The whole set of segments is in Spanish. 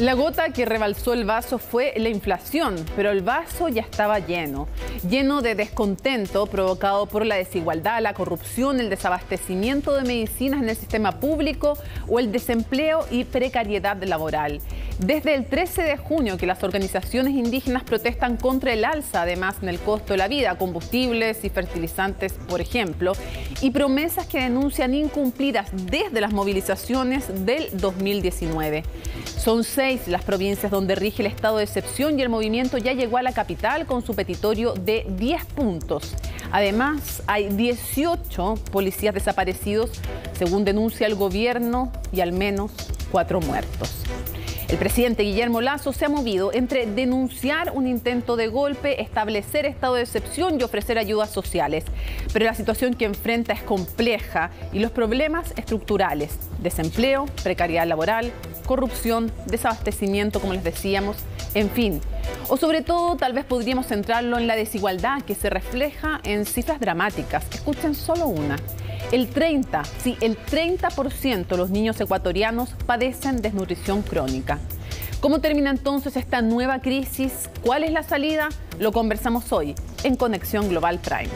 La gota que rebalsó el vaso fue la inflación, pero el vaso ya estaba lleno de descontento provocado por la desigualdad, la corrupción, el desabastecimiento de medicinas en el sistema público o el desempleo y precariedad laboral. Desde el 13 de junio que las organizaciones indígenas protestan contra el alza, además en el costo de la vida, combustibles y fertilizantes, por ejemplo, y promesas que denuncian incumplidas desde las movilizaciones del 2019. Son 6 las provincias donde rige el estado de excepción y el movimiento ya llegó a la capital con su petitorio de 10 puntos. Además, hay 18 policías desaparecidos, según denuncia el gobierno, y al menos 4 muertos. El presidente Guillermo Lasso se ha movido entre denunciar un intento de golpe, establecer estado de excepción y ofrecer ayudas sociales. Pero la situación que enfrenta es compleja y los problemas estructurales: desempleo, precariedad laboral, corrupción, desabastecimiento, como les decíamos, en fin. O sobre todo, tal vez podríamos centrarlo en la desigualdad que se refleja en cifras dramáticas. Escuchen solo una. El 30% de los niños ecuatorianos padecen desnutrición crónica. ¿Cómo termina entonces esta nueva crisis? ¿Cuál es la salida? Lo conversamos hoy en Conexión Global Prime.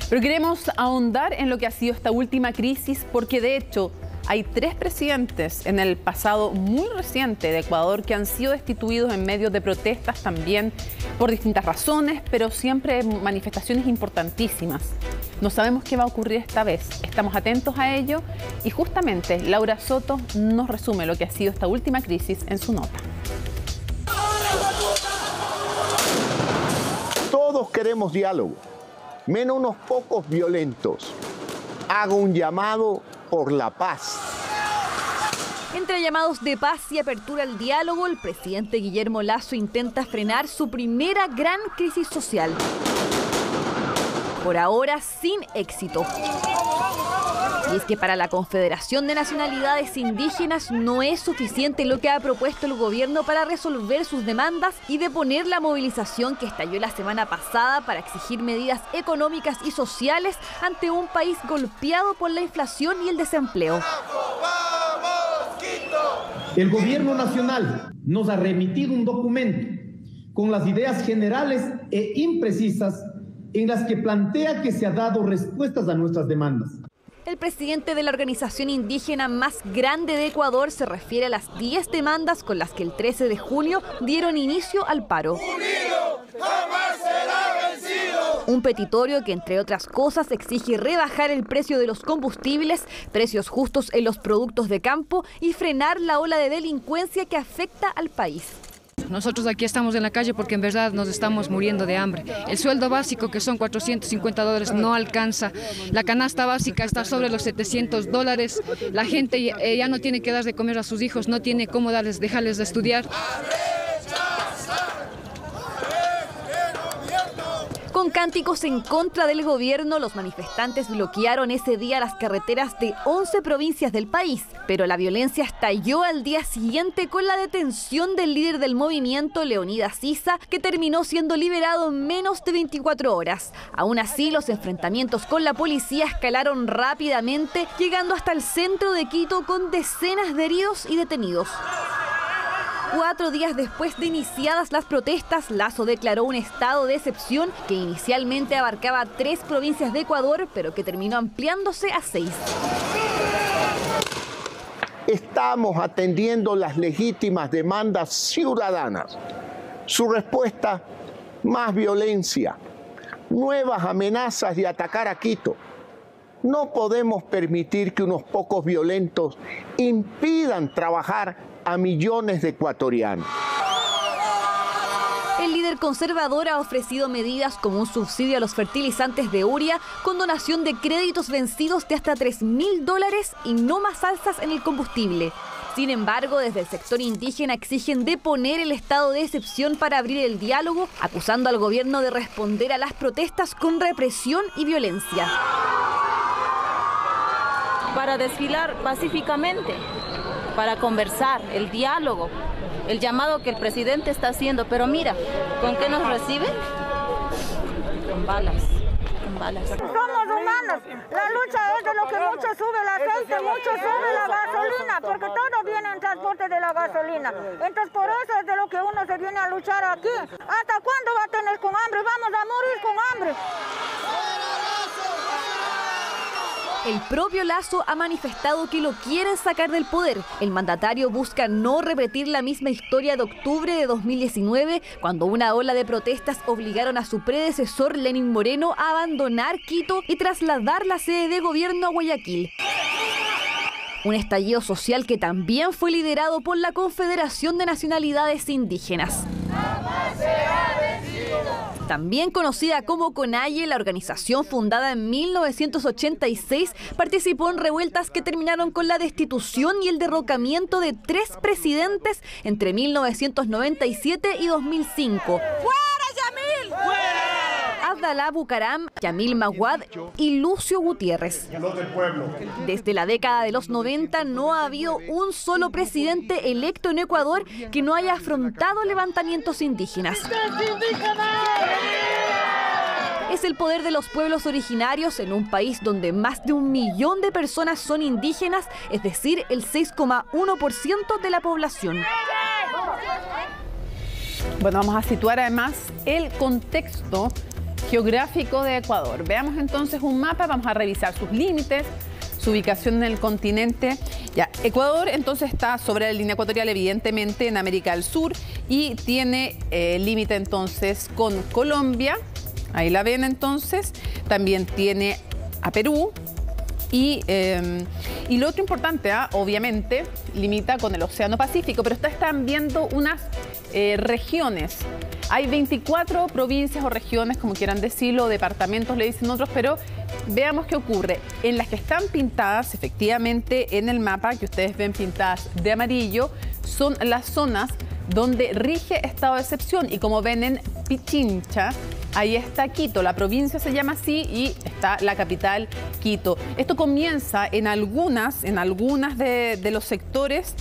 Pero queremos ahondar en lo que ha sido esta última crisis porque de hecho hay 3 presidentes en el pasado muy reciente de Ecuador que han sido destituidos en medio de protestas también por distintas razones, pero siempre manifestaciones importantísimas. No sabemos qué va a ocurrir esta vez. Estamos atentos a ello y justamente Laura Soto nos resume lo que ha sido esta última crisis en su nota. Todos queremos diálogo, menos unos pocos violentos. Hago un llamado por la paz. Entre llamados de paz y apertura al diálogo, el presidente Guillermo Lasso intenta frenar su primera gran crisis social. Por ahora, sin éxito. Y es que para la Confederación de Nacionalidades Indígenas no es suficiente lo que ha propuesto el gobierno para resolver sus demandas y deponer la movilización que estalló la semana pasada para exigir medidas económicas y sociales ante un país golpeado por la inflación y el desempleo. El gobierno nacional nos ha remitido un documento con las ideas generales e imprecisas en las que plantea que se ha dado respuestas a nuestras demandas. El presidente de la organización indígena más grande de Ecuador se refiere a las 10 demandas con las que el 13 de junio dieron inicio al paro. ¡Unido jamás será vencido! Un petitorio que, entre otras cosas, exige rebajar el precio de los combustibles, precios justos en los productos de campo y frenar la ola de delincuencia que afecta al país. Nosotros aquí estamos en la calle porque en verdad nos estamos muriendo de hambre. El sueldo básico, que son $450, no alcanza. La canasta básica está sobre los $700. La gente ya no tiene que dar de comer a sus hijos, no tiene cómo dejarles de estudiar. Con cánticos en contra del gobierno, los manifestantes bloquearon ese día las carreteras de 11 provincias del país. Pero la violencia estalló al día siguiente con la detención del líder del movimiento, Leonidas Issa, que terminó siendo liberado en menos de 24 horas. Aún así, los enfrentamientos con la policía escalaron rápidamente, llegando hasta el centro de Quito con decenas de heridos y detenidos. 4 días después de iniciadas las protestas, Lasso declaró un estado de excepción que inicialmente abarcaba 3 provincias de Ecuador, pero que terminó ampliándose a 6. Estamos atendiendo las legítimas demandas ciudadanas. Su respuesta: más violencia, nuevas amenazas de atacar a Quito. No podemos permitir que unos pocos violentos impidan trabajar a millones de ecuatorianos. El líder conservador ha ofrecido medidas como un subsidio a los fertilizantes de urea, con donación de créditos vencidos de hasta $3.000 y no más alzas en el combustible. Sin embargo, desde el sector indígena exigen deponer el estado de excepción para abrir el diálogo, acusando al gobierno de responder a las protestas con represión y violencia. Para desfilar pacíficamente, para conversar, el diálogo, el llamado que el presidente está haciendo. Pero mira, ¿con qué nos reciben? Con balas, con balas. Somos humanos. cosas. La lucha es de lo que mucho sube el aceite, mucho sube la gasolina, porque todo viene en transporte de la gasolina. Entonces por eso es de lo que uno se viene a luchar aquí. ¿Hasta cuándo va a tener con hambre? Vamos a morir con hambre. El propio Lasso ha manifestado que lo quieren sacar del poder. El mandatario busca no repetir la misma historia de octubre de 2019, cuando una ola de protestas obligaron a su predecesor Lenín Moreno a abandonar Quito y trasladar la sede de gobierno a Guayaquil. Un estallido social que también fue liderado por la Confederación de Nacionalidades Indígenas. También conocida como CONAIE, la organización fundada en 1986 participó en revueltas que terminaron con la destitución y el derrocamiento de 3 presidentes entre 1997 y 2005. ¡Fuera, Yamil! ¡Fuera! Abdalá Bucaram, Yamil Maguad y Lucio Gutiérrez. Desde la década de los 90 no ha habido un solo presidente electo en Ecuador que no haya afrontado levantamientos indígenas. Es el poder de los pueblos originarios en un país donde más de 1 millón de personas son indígenas, es decir, el 6,1% de la población. Bueno, vamos a situar además el contexto geográfico de Ecuador. Veamos entonces un mapa, vamos a revisar sus límites, su ubicación en el continente. Ya, Ecuador entonces está sobre la línea ecuatorial, evidentemente, en América del Sur, y tiene límite entonces con Colombia, ahí la ven entonces, también tiene a Perú, y lo otro importante, obviamente, limita con el Océano Pacífico, pero ustedes están viendo unas regiones. Hay 24 provincias o regiones, como quieran decirlo, departamentos le dicen otros, pero veamos qué ocurre. En las que están pintadas, efectivamente, en el mapa, que ustedes ven pintadas de amarillo, son las zonas donde rige estado de excepción. Y como ven en Pichincha, ahí está Quito, la provincia se llama así y está la capital, Quito. Esto comienza en algunas de los sectores,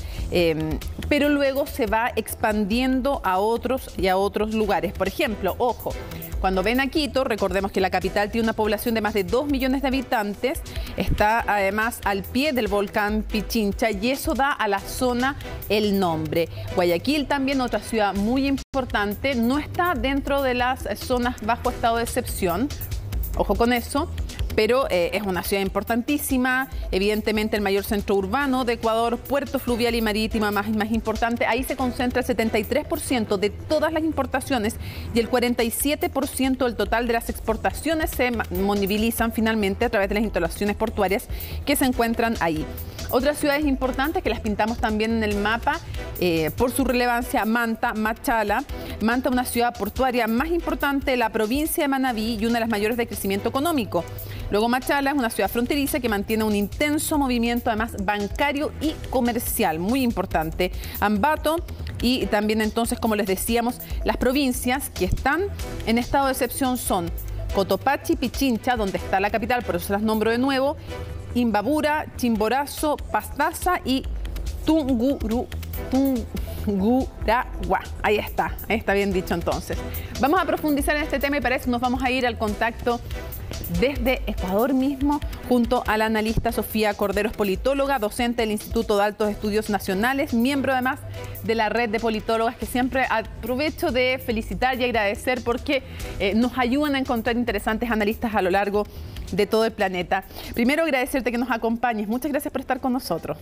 pero luego se va expandiendo a otros y a otros lugares. Por ejemplo, ojo, cuando ven a Quito, recordemos que la capital tiene una población de más de 2 millones de habitantes, está además al pie del volcán Pichincha y eso da a la zona el nombre. Guayaquil también, otra ciudad muy importante, no está dentro de las zonas bajo estado de excepción, ojo con eso, pero es una ciudad importantísima, evidentemente el mayor centro urbano de Ecuador, puerto fluvial y marítimo más importante. Ahí se concentra el 73% de todas las importaciones y el 47% del total de las exportaciones se movilizan finalmente a través de las instalaciones portuarias que se encuentran ahí. Otras ciudades importantes que las pintamos también en el mapa por su relevancia: Manta, Machala. Manta, una ciudad portuaria más importante de la provincia de Manabí y una de las mayores de crecimiento económico. Luego Machala es una ciudad fronteriza que mantiene un intenso movimiento además bancario y comercial, muy importante. Ambato y también entonces, como les decíamos, las provincias que están en estado de excepción son Cotopaxi, Pichincha, donde está la capital, por eso se las nombro de nuevo, Imbabura, Chimborazo, Pastaza y Tungurahua. Ahí está bien dicho entonces. Vamos a profundizar en este tema y para eso nos vamos a ir al contacto desde Ecuador mismo, junto a la analista Sofía Corderos, politóloga, docente del Instituto de Altos Estudios Nacionales, miembro además de la red de politólogas, que siempre aprovecho de felicitar y agradecer porque nos ayudan a encontrar interesantes analistas a lo largo de todo el planeta. Primero, agradecerte que nos acompañes. Muchas gracias por estar con nosotros.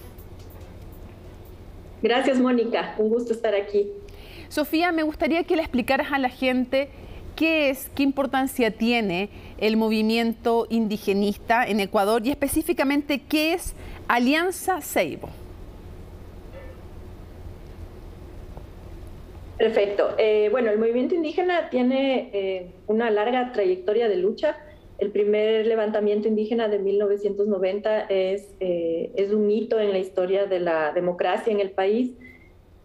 Gracias, Mónica. Un gusto estar aquí. Sofía, me gustaría que le explicaras a la gente qué importancia tiene el movimiento indigenista en Ecuador y específicamente qué es Alianza Seibo. Perfecto. Bueno, el movimiento indígena tiene una larga trayectoria de lucha. El primer levantamiento indígena de 1990 es un hito en la historia de la democracia en el país.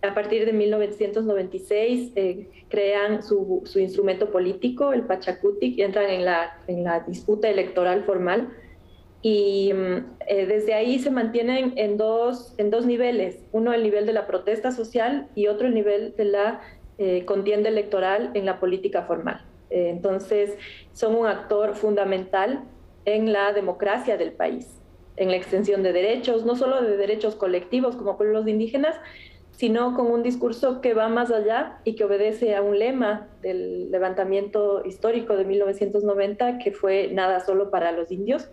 A partir de 1996 crean su instrumento político, el Pachacutic, y entran en la disputa electoral formal. Y desde ahí se mantienen en dos niveles. Uno, el nivel de la protesta social, y otro, el nivel de la contienda electoral en la política formal. Entonces, son un actor fundamental en la democracia del país, en la extensión de derechos, no solo de derechos colectivos como pueblos indígenas, sino con un discurso que va más allá y que obedece a un lema del levantamiento histórico de 1990, que fue nada solo para los indios,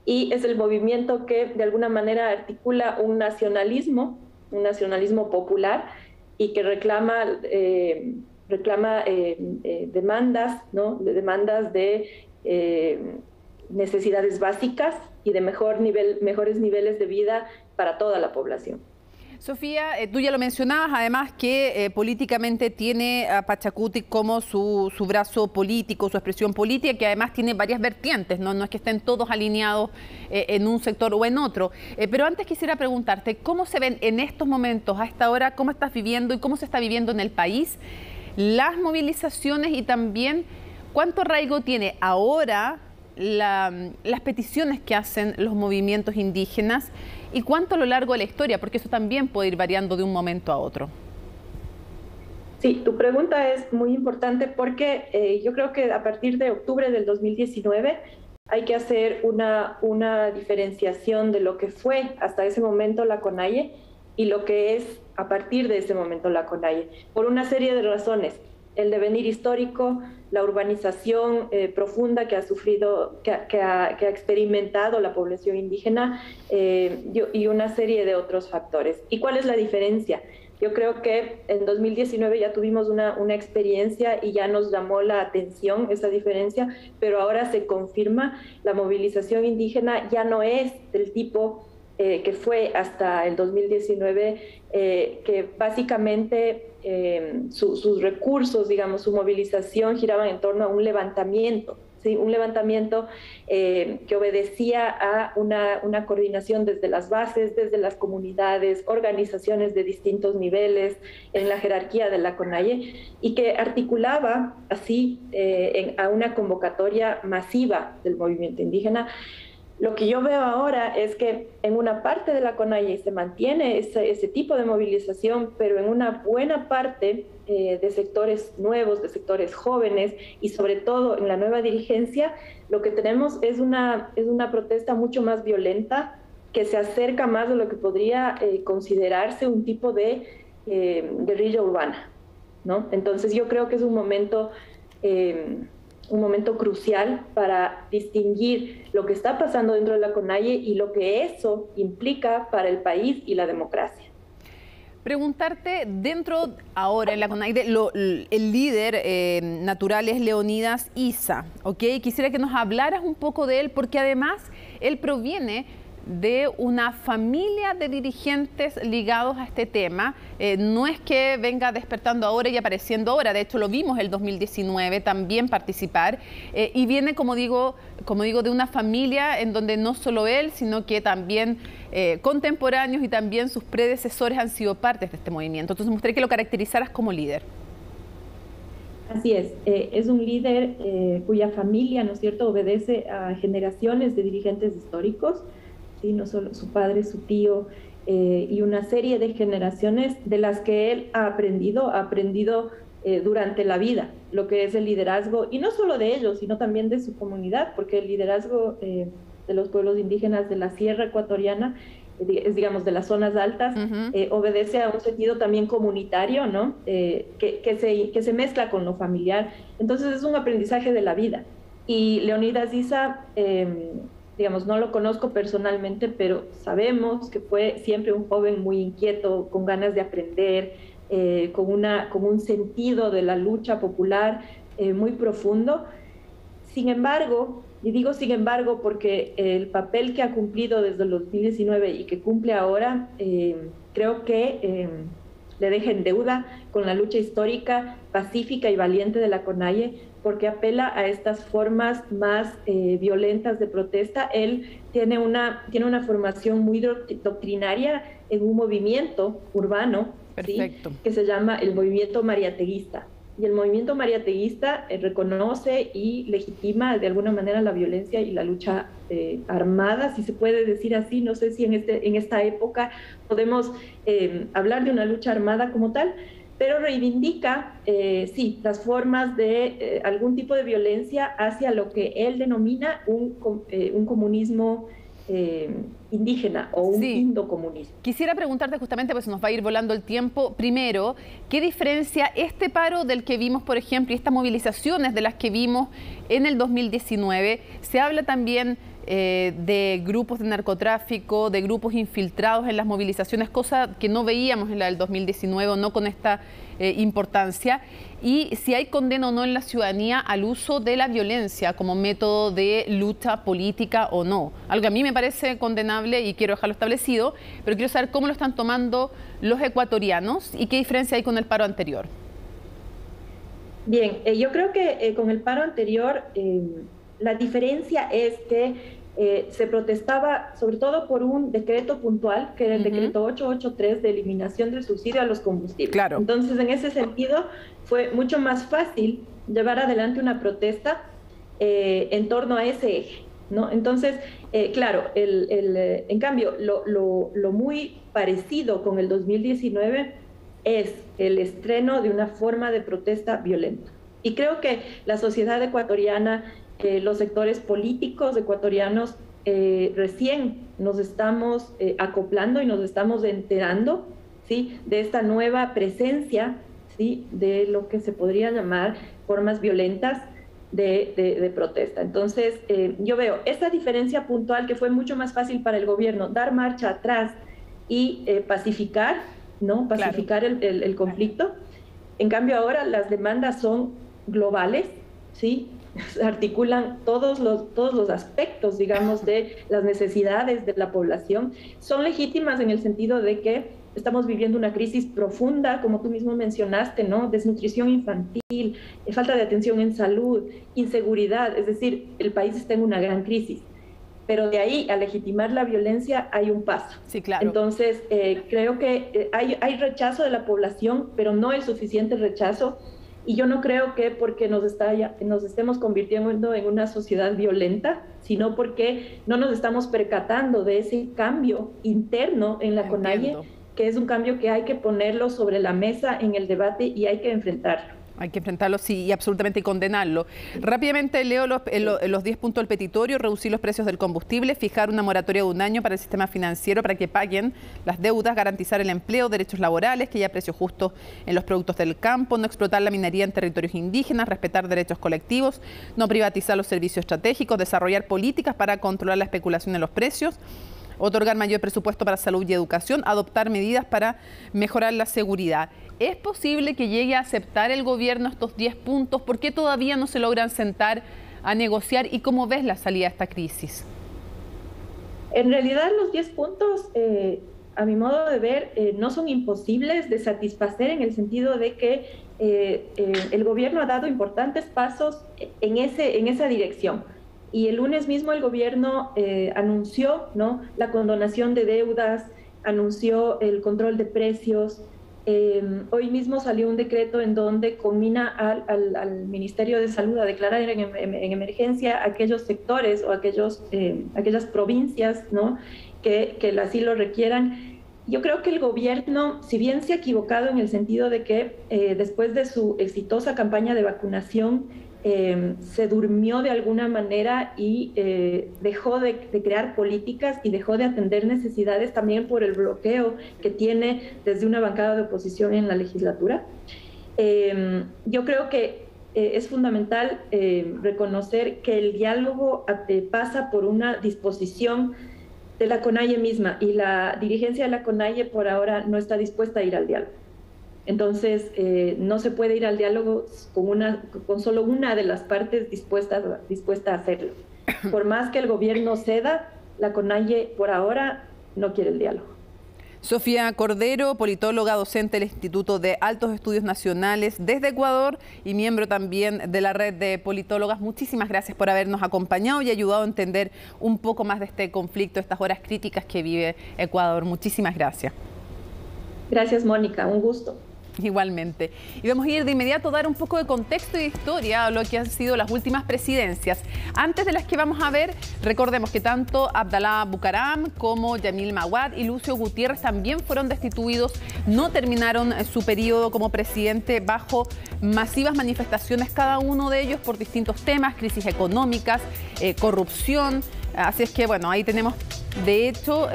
y es el movimiento que de alguna manera articula un nacionalismo popular y que reclama demandas, ¿no? Demandas de necesidades básicas y de mejores niveles de vida para toda la población. Sofía, tú ya lo mencionabas, además que políticamente tiene a Pachacuti como su brazo político, su expresión política, que además tiene varias vertientes, no es que estén todos alineados en un sector o en otro. Pero antes quisiera preguntarte, ¿cómo se ven en estos momentos, a esta hora, cómo estás viviendo y cómo se está viviendo en el país las movilizaciones y también cuánto arraigo tiene ahora las peticiones que hacen los movimientos indígenas y cuánto a lo largo de la historia, porque eso también puede ir variando de un momento a otro? Sí, tu pregunta es muy importante porque yo creo que a partir de octubre del 2019 hay que hacer una diferenciación de lo que fue hasta ese momento la CONAIE y lo que es a partir de ese momento la CONAIE, por una serie de razones. El devenir histórico, la urbanización profunda que ha sufrido, que ha experimentado la población indígena y una serie de otros factores. ¿Y cuál es la diferencia? Yo creo que en 2019 ya tuvimos una experiencia y ya nos llamó la atención esa diferencia, pero ahora se confirma, la movilización indígena ya no es del tipo que fue hasta el 2019, que básicamente sus recursos, digamos, su movilización giraban en torno a un levantamiento, ¿sí? Un levantamiento que obedecía a una coordinación desde las bases, desde las comunidades, organizaciones de distintos niveles en la jerarquía de la CONAIE y que articulaba así a una convocatoria masiva del movimiento indígena. Lo que yo veo ahora es que en una parte de la CONAIE se mantiene ese tipo de movilización, pero en una buena parte de sectores nuevos, de sectores jóvenes y sobre todo en la nueva dirigencia, lo que tenemos es una protesta mucho más violenta que se acerca más a lo que podría considerarse un tipo de guerrilla urbana, ¿no? Entonces yo creo que es un momento crucial para distinguir lo que está pasando dentro de la CONAIE y lo que eso implica para el país y la democracia. Preguntarte, dentro ahora en la CONAIE, el líder natural es Leonidas Issa, ¿ok? Quisiera que nos hablaras un poco de él, porque además él proviene de una familia de dirigentes ligados a este tema. No es que venga despertando ahora y apareciendo ahora, de hecho lo vimos el 2019 también participar, y viene, como digo, de una familia en donde no solo él, sino que también contemporáneos y también sus predecesores han sido partes de este movimiento. Entonces me gustaría que lo caracterizaras como líder. Así es un líder cuya familia, ¿no es cierto?, obedece a generaciones de dirigentes históricos, ¿sí? No solo su padre, su tío y una serie de generaciones de las que él ha aprendido durante la vida, lo que es el liderazgo, y no solo de ellos, sino también de su comunidad, porque el liderazgo de los pueblos indígenas de la Sierra Ecuatoriana, es, digamos, de las zonas altas, obedece a un sentido también comunitario, ¿no? Que se mezcla con lo familiar. Entonces es un aprendizaje de la vida. Y Leonidas Issa, digamos, no lo conozco personalmente, pero sabemos que fue siempre un joven muy inquieto, con ganas de aprender, con un sentido de la lucha popular muy profundo. Sin embargo, y digo sin embargo porque el papel que ha cumplido desde el 2019 y que cumple ahora, creo que le deja en deuda con la lucha histórica, pacífica y valiente de la CONAIE, porque apela a estas formas más violentas de protesta. Él tiene una formación muy doctrinaria en un movimiento urbano, ¿sí?, que se llama el movimiento mariateguista. Y el movimiento mariateguista reconoce y legitima de alguna manera la violencia y la lucha armada, si se puede decir así. No sé si en esta época podemos hablar de una lucha armada como tal, pero reivindica, sí, las formas de algún tipo de violencia hacia lo que él denomina un comunismo indígena o un indocomunismo. Quisiera preguntarte justamente, pues nos va a ir volando el tiempo, primero, ¿qué diferencia este paro del que vimos, por ejemplo, y estas movilizaciones de las que vimos en el 2019? Se habla también de grupos de narcotráfico, de grupos infiltrados en las movilizaciones, cosa que no veíamos en la del 2019 o no con esta importancia, y si hay condena o no en la ciudadanía al uso de la violencia como método de lucha política o no. Algo que a mí me parece condenable y quiero dejarlo establecido, pero quiero saber cómo lo están tomando los ecuatorianos y qué diferencia hay con el paro anterior. Bien, yo creo que con el paro anterior la diferencia es que se protestaba sobre todo por un decreto puntual, que era el decreto 883 de eliminación del subsidio a los combustibles. Claro. Entonces, en ese sentido, fue mucho más fácil llevar adelante una protesta en torno a ese eje, ¿no? Entonces, claro, en cambio, lo muy parecido con el 2019 es el estreno de una forma de protesta violenta. Y creo que la sociedad ecuatoriana, los sectores políticos ecuatorianos, recién nos estamos acoplando y nos estamos enterando, ¿sí?, de esta nueva presencia, ¿sí?, de lo que se podría llamar formas violentas de protesta. Entonces, yo veo esa diferencia puntual, que fue mucho más fácil para el gobierno dar marcha atrás y pacificar, ¿no?, pacificar claro. el conflicto. En cambio, ahora las demandas son globales, ¿sí?, articulan todos los aspectos, digamos, de las necesidades de la población. Son legítimas en el sentido de que estamos viviendo una crisis profunda, como tú mismo mencionaste, ¿no? Desnutrición infantil, falta de atención en salud, inseguridad, es decir, el país está en una gran crisis. Pero de ahí a legitimar la violencia hay un paso. Sí, claro. Entonces, creo que hay rechazo de la población, pero no el suficiente rechazo. Y yo no creo que porque nos estemos convirtiendo en una sociedad violenta, sino porque no nos estamos percatando de ese cambio interno en la CONAIE, que es un cambio que hay que ponerlo sobre la mesa en el debate y hay que enfrentarlo. Hay que enfrentarlo, sí, y absolutamente condenarlo. Rápidamente leo los 10 puntos del petitorio: reducir los precios del combustible, fijar una moratoria de 1 año para el sistema financiero para que paguen las deudas, garantizar el empleo, derechos laborales, que haya precios justos en los productos del campo, no explotar la minería en territorios indígenas, respetar derechos colectivos, no privatizar los servicios estratégicos, desarrollar políticas para controlar la especulación en los precios, otorgar mayor presupuesto para salud y educación, adoptar medidas para mejorar la seguridad. ¿Es posible que llegue a aceptar el gobierno estos 10 puntos? ¿Por qué todavía no se logran sentar a negociar? ¿Y cómo ves la salida de esta crisis? En realidad los 10 puntos, a mi modo de ver, no son imposibles de satisfacer, en el sentido de que el gobierno ha dado importantes pasos en esa dirección. Y el lunes mismo el gobierno anunció, ¿no?, la condonación de deudas, anunció el control de precios. Hoy mismo salió un decreto en donde conmina al Ministerio de Salud a declarar en emergencia aquellos sectores o aquellas provincias, ¿no?, que así lo requieran. Yo creo que el gobierno, si bien se ha equivocado en el sentido de que después de su exitosa campaña de vacunación, se durmió de alguna manera y dejó de crear políticas y dejó de atender necesidades, también por el bloqueo que tiene desde una bancada de oposición en la legislatura. Yo creo que es fundamental reconocer que el diálogo pasa por una disposición de la CONAIE misma, y la dirigencia de la CONAIE por ahora no está dispuesta a ir al diálogo. Entonces, no se puede ir al diálogo con solo una de las partes dispuesta a hacerlo. Por más que el gobierno ceda, la CONAIE por ahora no quiere el diálogo. Sofía Cordero, politóloga, docente del Instituto de Altos Estudios Nacionales desde Ecuador y miembro también de la red de politólogas. Muchísimas gracias por habernos acompañado y ayudado a entender un poco más de este conflicto, estas horas críticas que vive Ecuador. Muchísimas gracias. Gracias, Mónica. Un gusto. Igualmente. Y vamos a ir de inmediato a dar un poco de contexto y de historia a lo que han sido las últimas presidencias. Antes de las que vamos a ver, recordemos que tanto Abdalá Bucaram como Yamil Maguad y Lucio Gutiérrez también fueron destituidos, no terminaron su periodo como presidente bajo masivas manifestaciones, cada uno de ellos por distintos temas, crisis económicas, corrupción. Así es que, bueno, ahí tenemos, de hecho,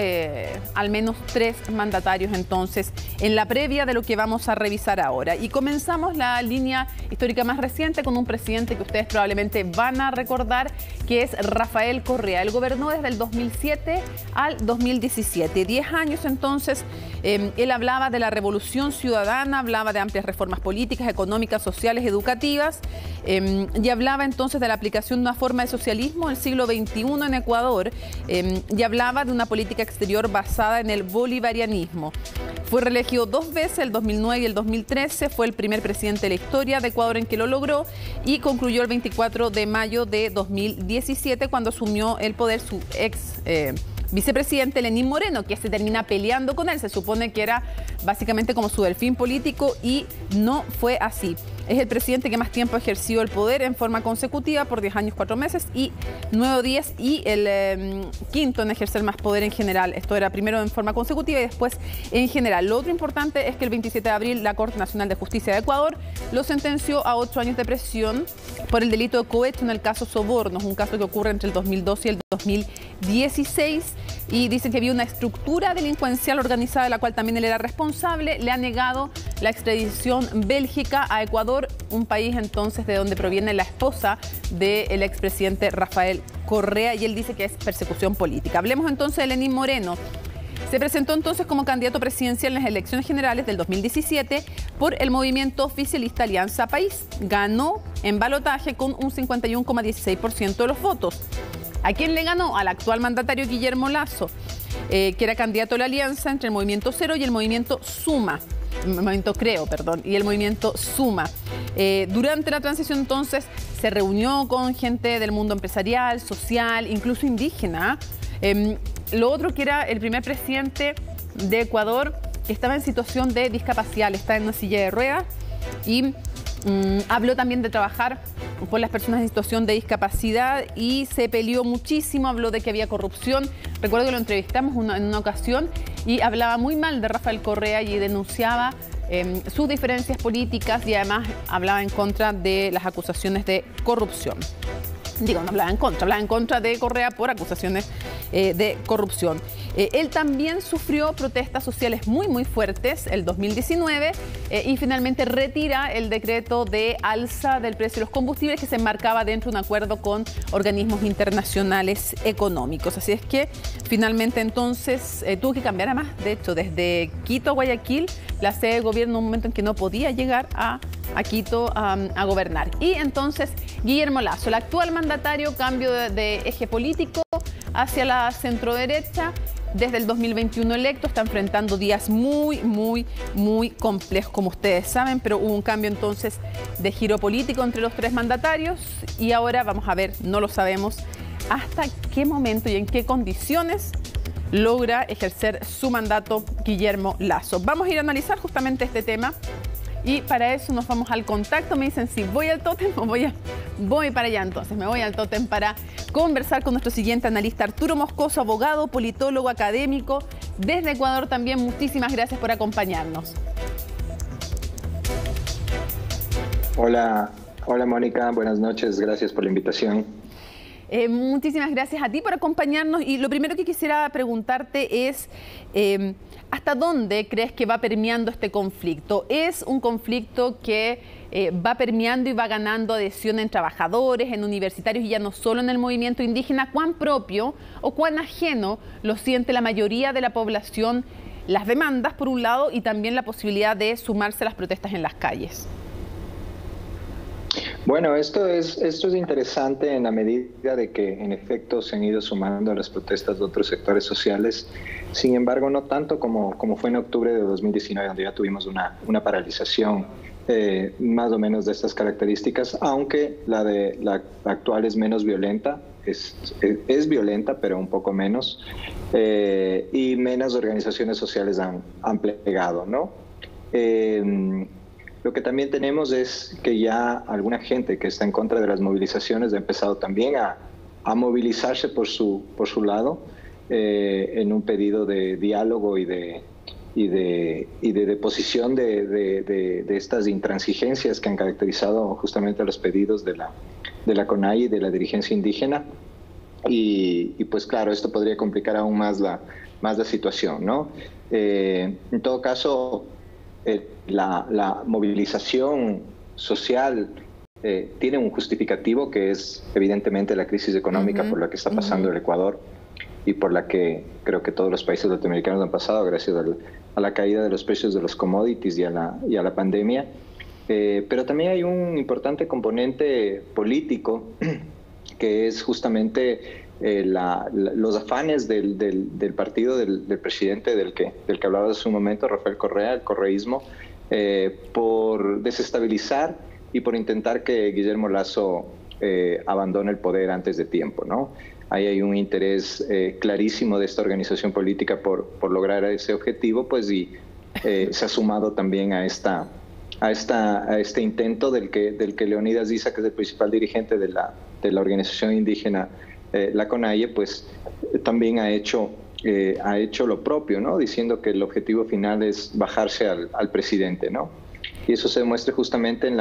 al menos 3 mandatarios entonces en la previa de lo que vamos a revisar ahora. Y comenzamos la línea histórica más reciente con un presidente que ustedes probablemente van a recordar, que es Rafael Correa. Él gobernó desde el 2007 al 2017. 10 años entonces. Él hablaba de la revolución ciudadana, hablaba de amplias reformas políticas, económicas, sociales, educativas, y hablaba entonces de la aplicación de una forma de socialismo del siglo XXI en Ecuador, y hablaba de una política exterior basada en el bolivarianismo. Fue reelegido 2 veces, el 2009 y el 2013, fue el primer presidente de la historia de Ecuador en que lo logró y concluyó el 24 de mayo de 2017 cuando asumió el poder su ex vicepresidente Lenín Moreno, que se termina peleando con él. Se supone que era básicamente como su delfín político y no fue así. Es el presidente que más tiempo ha ejercido el poder en forma consecutiva por 10 años, 4 meses y 9 o 10, y el quinto en ejercer más poder en general. Esto era primero en forma consecutiva y después en general. Lo otro importante es que el 27 de abril la Corte Nacional de Justicia de Ecuador lo sentenció a 8 años de prisión por el delito de cohecho en el caso Sobornos, un caso que ocurre entre el 2012 y el 2016, y dicen que había una estructura delincuencial organizada de la cual también él era responsable. Le ha negado la extradición Bélgica a Ecuador, un país entonces de donde proviene la esposa del expresidente Rafael Correa, y él dice que es persecución política. Hablemos entonces de Lenín Moreno. Se presentó entonces como candidato presidencial en las elecciones generales del 2017 por el movimiento oficialista Alianza País. Ganó en balotaje con un 51,16% de los votos. ¿A quién le ganó? Al actual mandatario Guillermo Lasso, que era candidato de la alianza entre el movimiento Cero y el movimiento Suma. Movimiento Creo, perdón, y el movimiento Suma. Durante la transición entonces se reunió con gente del mundo empresarial, social, incluso indígena. Lo otro, que era el primer presidente de Ecuador que estaba en situación de discapacidad, está en una silla de ruedas, y habló también de trabajar por las personas en situación de discapacidad y se peleó muchísimo, habló de que había corrupción. Recuerdo que lo entrevistamos en una ocasión y hablaba muy mal de Rafael Correa y denunciaba sus diferencias políticas, y además hablaba en contra de las acusaciones de corrupción. Digo, no hablaba en contra de Correa por acusaciones de corrupción. Él también sufrió protestas sociales muy fuertes el 2019 y finalmente retira el decreto de alza del precio de los combustibles que se enmarcaba dentro de un acuerdo con organismos internacionales económicos. Así es que finalmente entonces tuvo que cambiar, además, de hecho, desde Quito a Guayaquil, la sede de gobierno, en un momento en que no podía llegar a Quito a gobernar. Y entonces Guillermo Lasso, el actual mandatario, cambio de eje político hacia la centroderecha. Desde el 2021 electo, está enfrentando días muy complejos, como ustedes saben, pero hubo un cambio entonces de giro político entre los 3 mandatarios y ahora vamos a ver, no lo sabemos, hasta qué momento y en qué condiciones logra ejercer su mandato Guillermo Lasso. Vamos a ir a analizar justamente este tema. Y para eso nos vamos al contacto. Me dicen si voy al tótem o voy para allá. Entonces me voy al tótem para conversar con nuestro siguiente analista, Arturo Moscoso, abogado, politólogo, académico desde Ecuador también. Muchísimas gracias por acompañarnos. Hola Mónica, buenas noches, gracias por la invitación. Muchísimas gracias a ti por acompañarnos, y lo primero que quisiera preguntarte es ¿hasta dónde crees que va permeando este conflicto? ¿Es un conflicto que va permeando y va ganando adhesión en trabajadores, en universitarios y ya no solo en el movimiento indígena? ¿Cuán propio o cuán ajeno lo siente la mayoría de la población las demandas, por un lado, y también la posibilidad de sumarse a las protestas en las calles? Bueno, esto es interesante en la medida de que en efecto se han ido sumando a las protestas de otros sectores sociales. Sin embargo, no tanto como fue en octubre de 2019, donde ya tuvimos una paralización más o menos de estas características, aunque la actual es menos violenta, es violenta, pero un poco menos, y menos organizaciones sociales han plegado, ¿no? Lo que también tenemos es que ya alguna gente que está en contra de las movilizaciones ha empezado también a movilizarse por su lado en un pedido de diálogo y de deposición de estas intransigencias que han caracterizado justamente los pedidos de la CONAIE y de la dirigencia indígena. Y pues claro, esto podría complicar aún más la situación, ¿no? En todo caso, la movilización social tiene un justificativo que es evidentemente la crisis económica por la que está pasando el Ecuador y por la que creo que todos los países latinoamericanos han pasado gracias a la caída de los precios de los commodities y a la pandemia. Pero también hay un importante componente político que es justamente los afanes del partido del presidente del que hablaba hace un momento, Rafael Correa, el correísmo, por desestabilizar y por intentar que Guillermo Lasso abandone el poder antes de tiempo, ¿no? Ahí hay un interés clarísimo de esta organización política por lograr ese objetivo, pues, y se ha sumado también a este intento del que Leonidas Issa, que es el principal dirigente de la organización indígena, la CONAIE, pues también ha hecho lo propio, ¿no? Diciendo que el objetivo final es bajarse al presidente, ¿no? Y eso se demuestra justamente en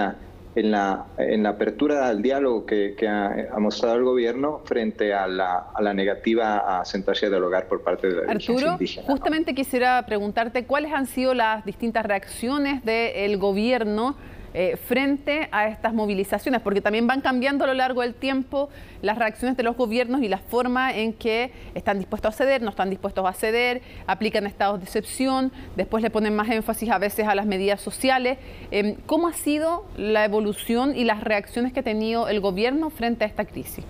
la apertura al diálogo que ha mostrado el gobierno frente a la negativa a sentarse a dialogar por parte de la dirigencia indígena, ¿no? Justamente quisiera preguntarte cuáles han sido las distintas reacciones del gobierno frente a estas movilizaciones, porque también van cambiando a lo largo del tiempo las reacciones de los gobiernos y la forma en que están dispuestos a ceder, no están dispuestos a ceder, aplican estados de excepción, después le ponen más énfasis a veces a las medidas sociales. ¿Cómo ha sido la evolución y las reacciones que ha tenido el gobierno frente a esta crisis?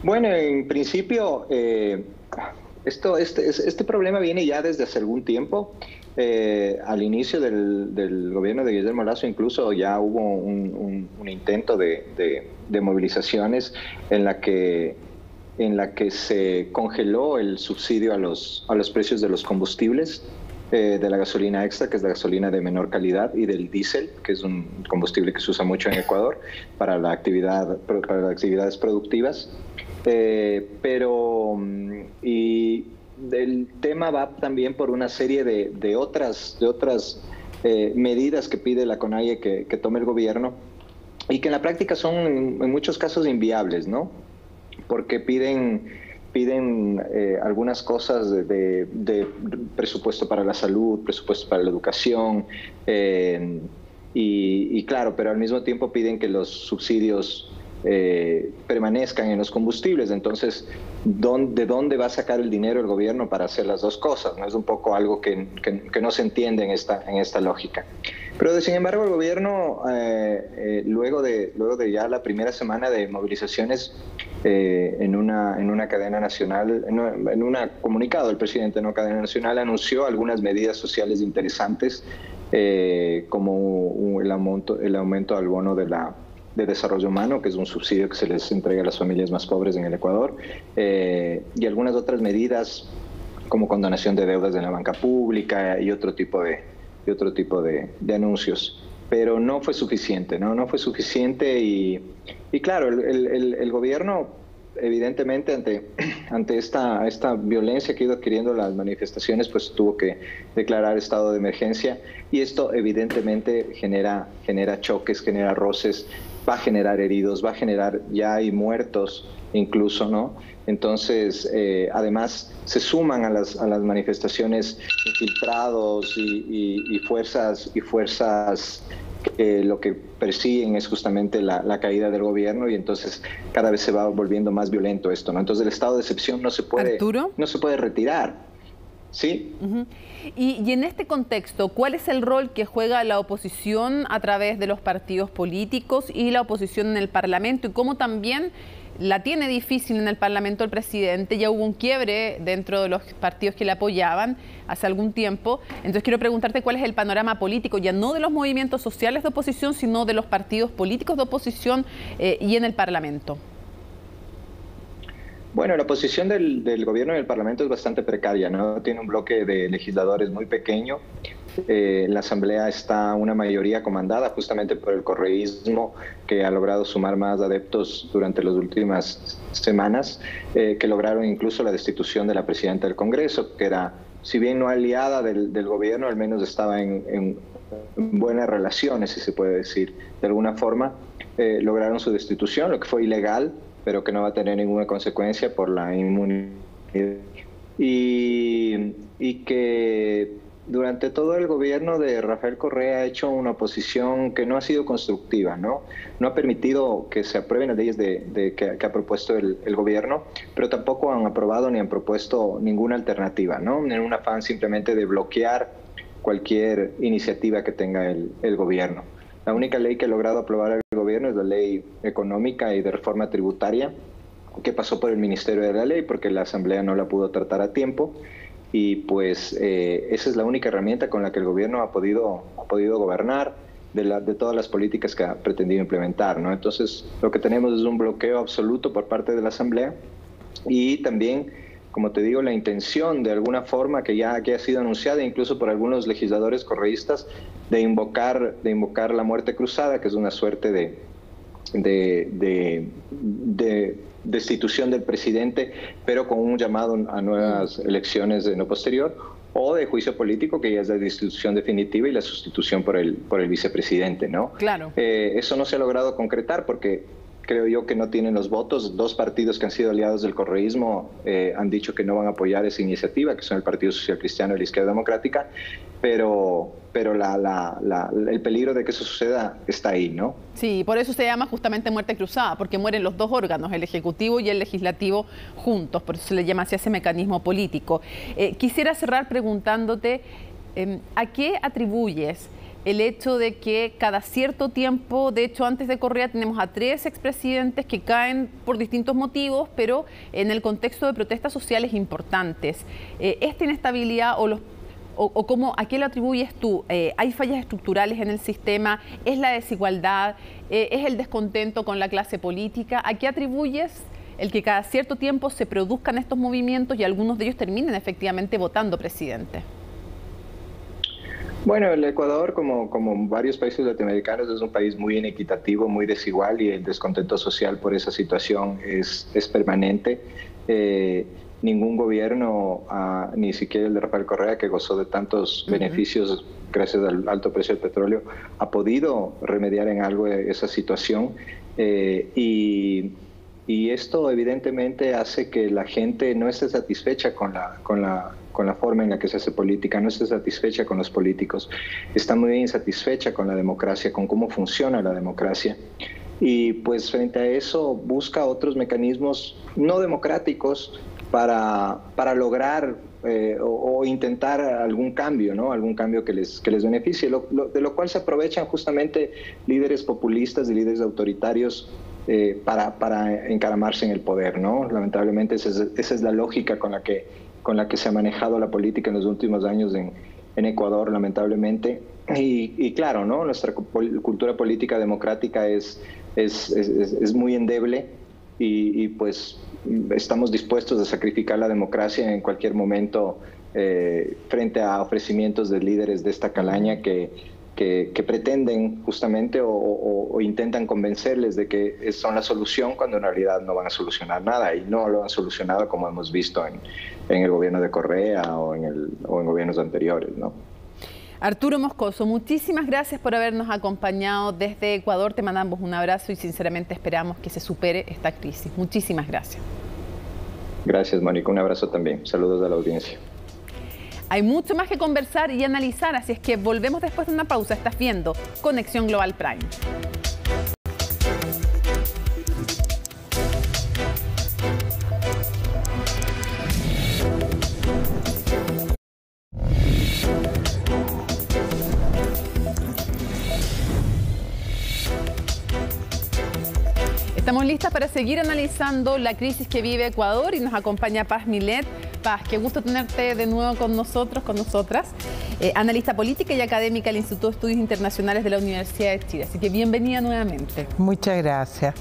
Bueno, en principio, este problema viene ya desde hace algún tiempo. Al inicio del gobierno de Guillermo Lasso incluso ya hubo un intento de movilizaciones en la que se congeló el subsidio a los precios de los combustibles, de la gasolina extra, que es la gasolina de menor calidad, y del diésel, que es un combustible que se usa mucho en Ecuador para las actividades productivas. El tema va también por una serie de otras medidas que pide la CONAIE que tome el gobierno y que en la práctica son en muchos casos inviables, ¿no? Porque piden algunas cosas de presupuesto para la salud, presupuesto para la educación, y claro, pero al mismo tiempo piden que los subsidios permanezcan en los combustibles. Entonces, ¿de dónde va a sacar el dinero el gobierno para hacer las dos cosas? ¿No? Es un poco algo que no se entiende en esta lógica. Pero, sin embargo, el gobierno, luego de ya la primera semana de movilizaciones en una cadena nacional, en un comunicado del presidente, no cadena nacional, anunció algunas medidas sociales interesantes, como el aumento al bono de desarrollo humano, que es un subsidio que se les entrega a las familias más pobres en el Ecuador, y algunas otras medidas como condonación de deudas de la banca pública y otro tipo de anuncios. Pero no fue suficiente, ¿no? No fue suficiente y claro, el gobierno evidentemente ante esta violencia que ha ido adquiriendo las manifestaciones, pues tuvo que declarar estado de emergencia, y esto evidentemente genera choques, genera roces, va a generar heridos, va a generar, ya hay muertos incluso, ¿no? Entonces, además se suman a las manifestaciones infiltrados y fuerzas que lo que persiguen es justamente la caída del gobierno, y entonces cada vez se va volviendo más violento esto, ¿no? Entonces el estado de excepción no se puede retirar, ¿sí? Y en este contexto, ¿cuál es el rol que juega la oposición a través de los partidos políticos y la oposición en el Parlamento, y cómo también la tiene difícil en el Parlamento el presidente? Ya hubo un quiebre dentro de los partidos que le apoyaban hace algún tiempo. Entonces quiero preguntarte cuál es el panorama político, ya no de los movimientos sociales de oposición, sino de los partidos políticos de oposición y en el Parlamento. Bueno, la posición del gobierno en el Parlamento es bastante precaria, ¿no? Tiene un bloque de legisladores muy pequeño, En la Asamblea está una mayoría comandada justamente por el correísmo, que ha logrado sumar más adeptos durante las últimas semanas, que lograron incluso la destitución de la presidenta del Congreso, que era, si bien no aliada del gobierno, al menos estaba en buenas relaciones, si se puede decir de alguna forma. Lograron su destitución, lo que fue ilegal, pero que no va a tener ninguna consecuencia por la inmunidad. Y que durante todo el gobierno de Rafael Correa ha hecho una oposición que no ha sido constructiva, ¿no? No ha permitido que se aprueben las leyes que ha propuesto el gobierno, pero tampoco han aprobado ni han propuesto ninguna alternativa, ¿no? En un afán simplemente de bloquear cualquier iniciativa que tenga el gobierno. La única ley que ha logrado aprobar el gobierno es la ley económica y de reforma tributaria, que pasó por el Ministerio de la Ley porque la Asamblea no la pudo tratar a tiempo. Y pues esa es la única herramienta con la que el gobierno ha podido gobernar de todas las políticas que ha pretendido implementar, ¿no? Entonces lo que tenemos es un bloqueo absoluto por parte de la Asamblea y también, como te digo, la intención de alguna forma que ya ha sido anunciada incluso por algunos legisladores correístas de invocar la muerte cruzada, que es una suerte de destitución del presidente, pero con un llamado a nuevas elecciones en lo posterior, o de juicio político, que ya es la destitución definitiva y la sustitución por el vicepresidente, ¿no? Claro. Eso no se ha logrado concretar porque creo yo que no tienen los votos. Dos partidos que han sido aliados del correísmo han dicho que no van a apoyar esa iniciativa, que son el Partido Social Cristiano y la Izquierda Democrática, pero el peligro de que eso suceda está ahí, ¿no? Sí, por eso se llama justamente muerte cruzada, porque mueren los dos órganos, el Ejecutivo y el Legislativo juntos, por eso se le llama así ese mecanismo político. Quisiera cerrar preguntándote, ¿a qué atribuyes el hecho de que cada cierto tiempo, de hecho antes de Correa tenemos a 3 expresidentes que caen por distintos motivos, pero en el contexto de protestas sociales importantes? ¿Esta inestabilidad o cómo, a qué lo atribuyes tú? ¿Hay fallas estructurales en el sistema? ¿Es la desigualdad? ¿Es el descontento con la clase política? ¿A qué atribuyes el que cada cierto tiempo se produzcan estos movimientos y algunos de ellos terminen efectivamente votando presidente? Bueno, el Ecuador, como varios países latinoamericanos, es un país muy inequitativo, muy desigual, y el descontento social por esa situación es permanente. Ningún gobierno, ni siquiera el de Rafael Correa, que gozó de tantos beneficios gracias al alto precio del petróleo, ha podido remediar en algo esa situación. Y esto evidentemente hace que la gente no esté satisfecha con la forma en la que se hace política, no esté satisfecha con los políticos, está muy insatisfecha con la democracia, con cómo funciona la democracia. Y pues frente a eso busca otros mecanismos no democráticos para lograr o intentar algún cambio, ¿no? Algún cambio que les beneficie, de lo cual se aprovechan justamente líderes populistas y líderes autoritarios para encaramarse en el poder, ¿no? Lamentablemente esa es la lógica con la que se ha manejado la política en los últimos años en Ecuador, lamentablemente. Y claro, ¿no? Nuestra cultura política democrática es muy endeble y pues estamos dispuestos a sacrificar la democracia en cualquier momento frente a ofrecimientos de líderes de esta calaña que pretenden justamente o intentan convencerles de que son la solución cuando en realidad no van a solucionar nada, y no lo han solucionado como hemos visto en el gobierno de Correa o en gobiernos anteriores, ¿no? Arturo Moscoso, muchísimas gracias por habernos acompañado desde Ecuador. Te mandamos un abrazo y sinceramente esperamos que se supere esta crisis. Muchísimas gracias. Gracias, Mónica. Un abrazo también. Saludos a la audiencia. Hay mucho más que conversar y analizar, así es que volvemos después de una pausa. Estás viendo Conexión Global Prime. Estamos listas para seguir analizando la crisis que vive Ecuador y nos acompaña Paz Milet. Paz, qué gusto tenerte de nuevo con nosotros, con nosotras. Analista política y académica del Instituto de Estudios Internacionales de la Universidad de Chile. Así que bienvenida nuevamente. Muchas gracias.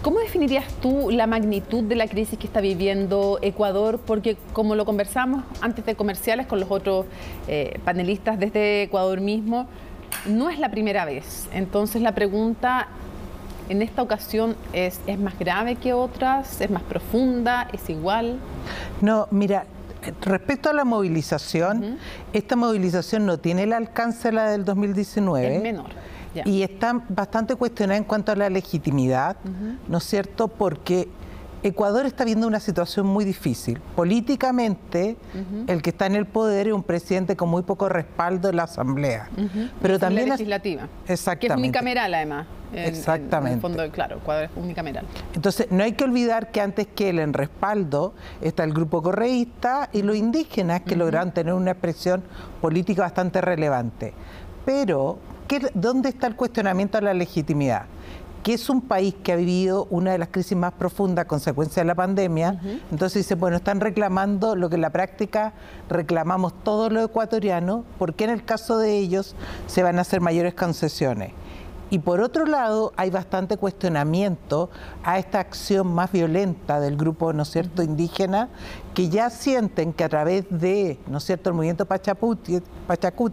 ¿Cómo definirías tú la magnitud de la crisis que está viviendo Ecuador? Porque como lo conversamos antes de comerciales con los otros panelistas desde Ecuador mismo, no es la primera vez. Entonces la pregunta en esta ocasión es más grave que otras, es más profunda, es igual. No, mira, respecto a la movilización, esta movilización no tiene el alcance de la del 2019. Es menor. Ya. Y está bastante cuestionada en cuanto a la legitimidad, ¿no es cierto? Porque Ecuador está viendo una situación muy difícil. Políticamente, el que está en el poder es un presidente con muy poco respaldo en la Asamblea. Pero también legislativa. Exactamente. Que es unicameral, además. Exactamente. En el fondo, claro, Ecuador es unicameral. Entonces, no hay que olvidar que antes que él en respaldo está el grupo correísta y los indígenas que lograron tener una expresión política bastante relevante. Pero, ¿dónde está el cuestionamiento a la legitimidad? Que es un país que ha vivido una de las crisis más profundas a consecuencia de la pandemia. Entonces dice, bueno, están reclamando lo que en la práctica reclamamos todos los ecuatorianos, porque en el caso de ellos se van a hacer mayores concesiones. Y por otro lado, hay bastante cuestionamiento a esta acción más violenta del grupo, ¿no es cierto?, indígena, que ya sienten que a través de, ¿no es cierto?, el movimiento Pachacuti,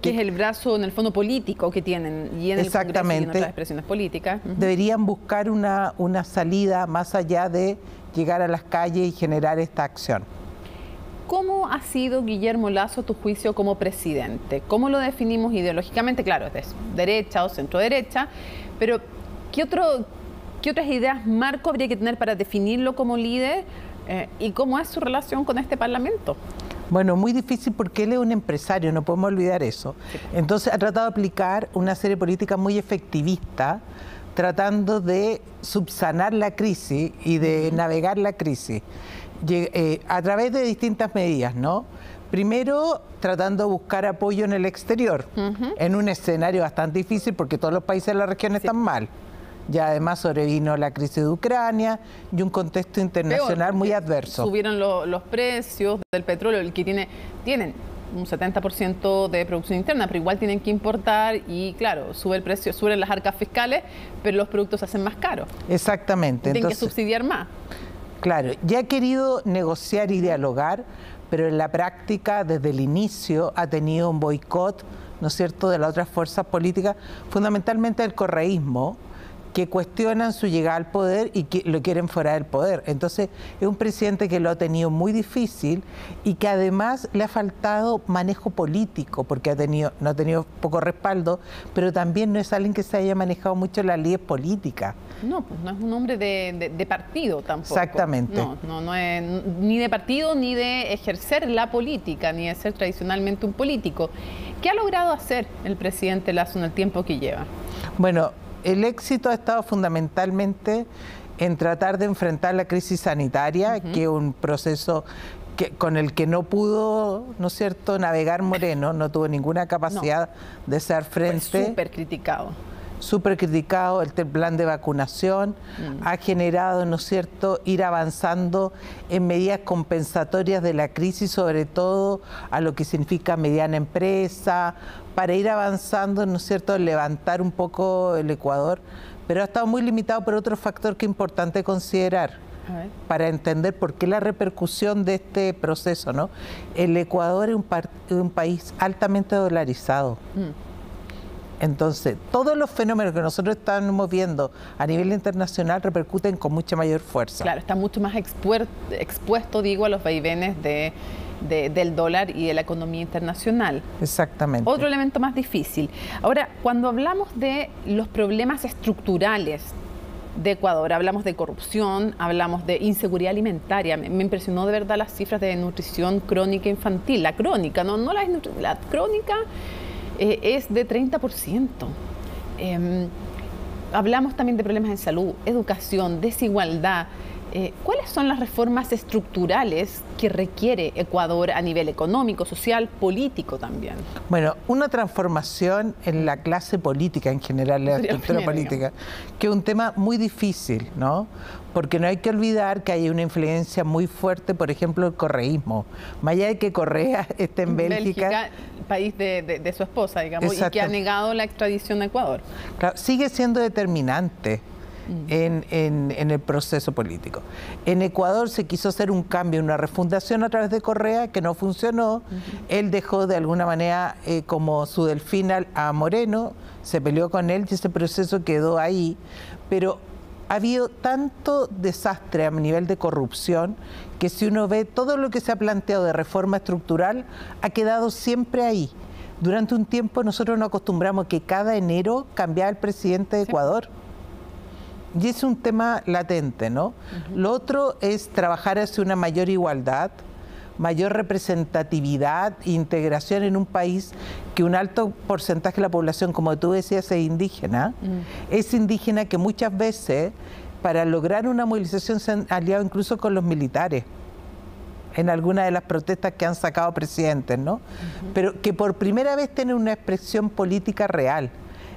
que es el brazo, en el fondo, político que tienen, y en el Congreso y en otras expresiones políticas. Deberían buscar una salida más allá de llegar a las calles y generar esta acción. ¿Cómo ha sido, Guillermo Lasso, tu juicio como presidente? ¿Cómo lo definimos ideológicamente? Claro, es derecha o centro-derecha, pero ¿qué otras ideas marco habría que tener para definirlo como líder? ¿Y cómo es su relación con este Parlamento? Bueno, muy difícil porque él es un empresario, no podemos olvidar eso. Entonces ha tratado de aplicar una serie de políticas muy efectivistas, tratando de subsanar la crisis y de navegar la crisis. A través de distintas medidas, ¿no? Primero, tratando de buscar apoyo en el exterior, en un escenario bastante difícil porque todos los países de la región están mal. Ya además sobrevino la crisis de Ucrania y un contexto internacional muy adverso. Subieron los precios del petróleo, el que tienen un 70% de producción interna, pero igual tienen que importar y claro, sube el precio, suben las arcas fiscales, pero los productos se hacen más caros. Exactamente. Tienen que subsidiar más. Claro, ya ha querido negociar y dialogar, pero en la práctica, desde el inicio, ha tenido un boicot, ¿no es cierto?, de las otras fuerzas políticas, fundamentalmente del correísmo, que cuestionan su llegada al poder y que lo quieren fuera del poder. Entonces, es un presidente que lo ha tenido muy difícil y que además le ha faltado manejo político, porque no ha tenido poco respaldo, pero también no es alguien que se haya manejado mucho las leyes políticas. No, pues no es un hombre de partido tampoco. Exactamente. No es ni de partido, ni de ejercer la política, ni de ser tradicionalmente un político. ¿Qué ha logrado hacer el presidente Lasso en el tiempo que lleva? Bueno, el éxito ha estado fundamentalmente en tratar de enfrentar la crisis sanitaria, que es un proceso con el que no pudo, ¿no es cierto?, navegar Moreno, no tuvo ninguna capacidad de hacer frente. Fue súper criticado. Súper criticado, el plan de vacunación ha generado, ¿no es cierto?, ir avanzando en medidas compensatorias de la crisis, sobre todo a lo que significa mediana empresa, para ir avanzando, ¿no es cierto?, en levantar un poco el Ecuador, pero ha estado muy limitado por otro factor que es importante considerar para entender por qué la repercusión de este proceso, ¿no? El Ecuador es un país altamente dolarizado. Entonces, todos los fenómenos que nosotros estamos viendo a nivel internacional repercuten con mucha mayor fuerza. Claro, está mucho más expuesto, digo, a los vaivenes del dólar y de la economía internacional. Exactamente. Otro elemento más difícil. Ahora, cuando hablamos de los problemas estructurales de Ecuador, hablamos de corrupción, hablamos de inseguridad alimentaria. Me impresionó de verdad las cifras de nutrición crónica infantil. La crónica, no la crónica es de 30%. Hablamos también de problemas en salud, educación, desigualdad. ¿Cuáles son las reformas estructurales que requiere Ecuador a nivel económico, social, político también? Bueno, una transformación en la clase política en general, la estructura política, que es un tema muy difícil, ¿no? Porque no hay que olvidar que hay una influencia muy fuerte, por ejemplo, el correísmo. Más allá de que Correa esté en Bélgica, país de su esposa, digamos, y que ha negado la extradición a Ecuador. Claro, sigue siendo determinante en el proceso político. En Ecuador se quiso hacer un cambio, una refundación a través de Correa, que no funcionó. Él dejó de alguna manera como su delfín a Moreno, se peleó con él y ese proceso quedó ahí. Pero ha habido tanto desastre a nivel de corrupción que si uno ve todo lo que se ha planteado de reforma estructural, ha quedado siempre ahí. Durante un tiempo nosotros nos acostumbramos que cada enero cambiaba el presidente de Ecuador. Y es un tema latente, ¿no? Lo otro es trabajar hacia una mayor igualdad, mayor representatividad e integración en un país que un alto porcentaje de la población, como tú decías, es indígena. Es indígena que muchas veces, para lograr una movilización, se han aliado incluso con los militares en algunas de las protestas que han sacado presidentes, ¿no? Pero que por primera vez tienen una expresión política real.